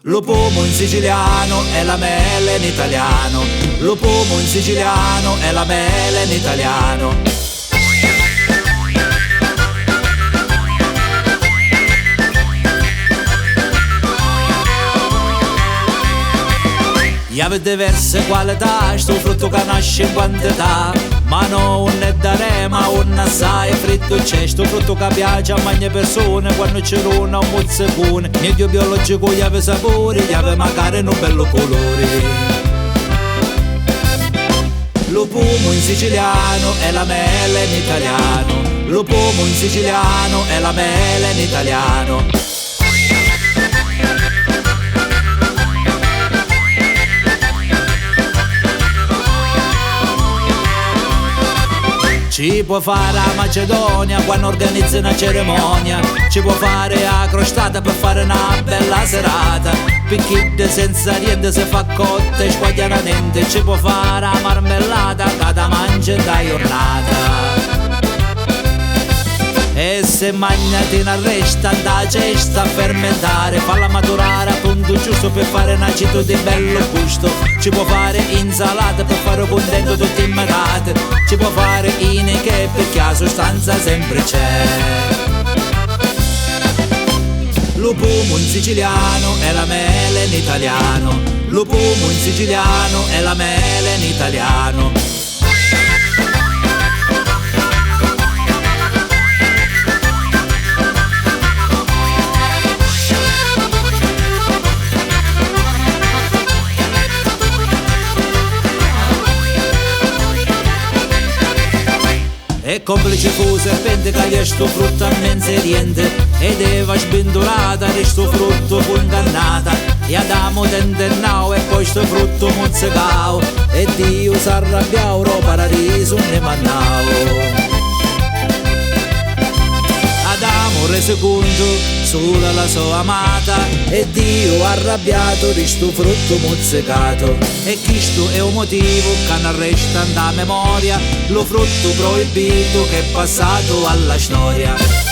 Lo pomo in siciliano è la mele in italiano. Lo pomo in siciliano è la mele in italiano. Gli avete diverse qualità, sto frutto che nasce in quantità, ma non è da rema, un assai fritto c'è. Sto frutto che piace a molte persone, quando c'è un mozzicone. Medio biologico, gli ave sapori, gli ave magari un bello colore. Lo pomo in siciliano è la mele in italiano. Lo pomo in siciliano è la mele in italiano. Ci può fare a Macedonia quando organizza una cerimonia. Ci può fare a crostata per fare una bella serata. Picchidde senza niente se fa cotte squaglianamente. Ci può fare a marmellata che da mangia da giornata. E se magnati una resta da cesta a fermentare, falla maturare a punto giusto per fare un acito di bello gusto. Ci può fare insalata per fare contento tutti i mercati. Ci può fare iniche perché la sostanza sempre c'è. Lo pomo in siciliano è la mele in italiano. Lo pomo in siciliano è la mele in italiano. E complice fu serpente che gli sto frutto a menseriente. Ed Eva sbindolata di sto frutto fu ingannata. E Adamo tentennao e poi sto frutto mozzicao. E Dio s'arrabbiao, ro paradiso ne mannao. Adamo rese conto solo la sua amata. E Dio arrabbiato di sto frutto mozzicato. E questo è un motivo che non resta da memoria. Lo frutto proibito che è passato alla storia.